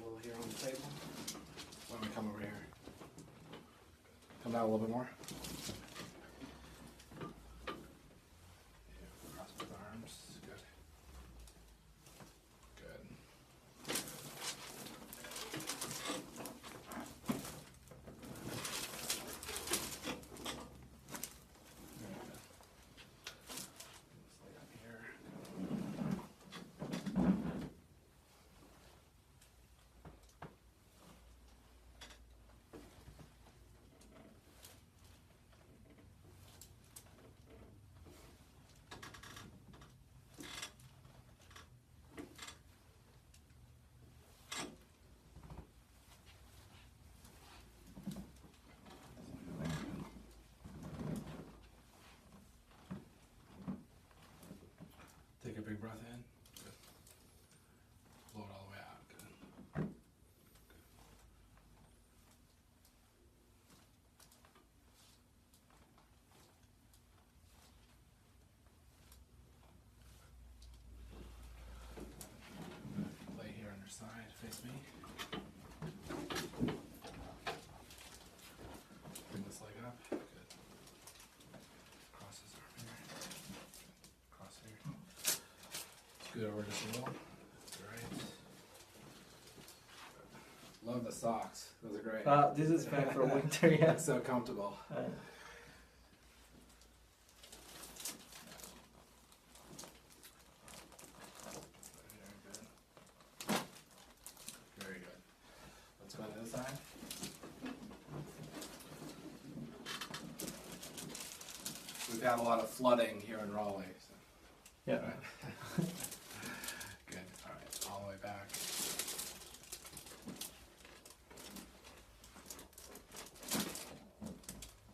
a little here on the table. Why don't we come over here? Come down a little bit more. Yeah, cross both arms. Good. Good. Very good. Let's lay up here. Take a big breath in. Good. Blow it all the way out. Good. Lay here on your side. Face me. Bring this leg up. Good. Cross his arm here. Cross here. Scoot over just a little. That's right. Love the socks. Those are great. This is fine for winter, yeah. So comfortable. Very good. Very good. Let's go to this side. We've had a lot of flooding here in Raleigh. So. Yeah. Right. Good. All right. All the way back.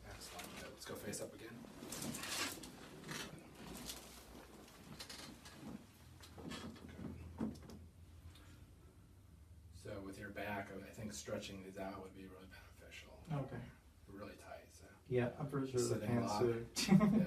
Excellent. Good. Let's go face up again. Good. So with your back, I think stretching these out would be really beneficial. Okay. Really tight. So Yeah, I'm pretty sure the Sitting pants lock. suit. yeah.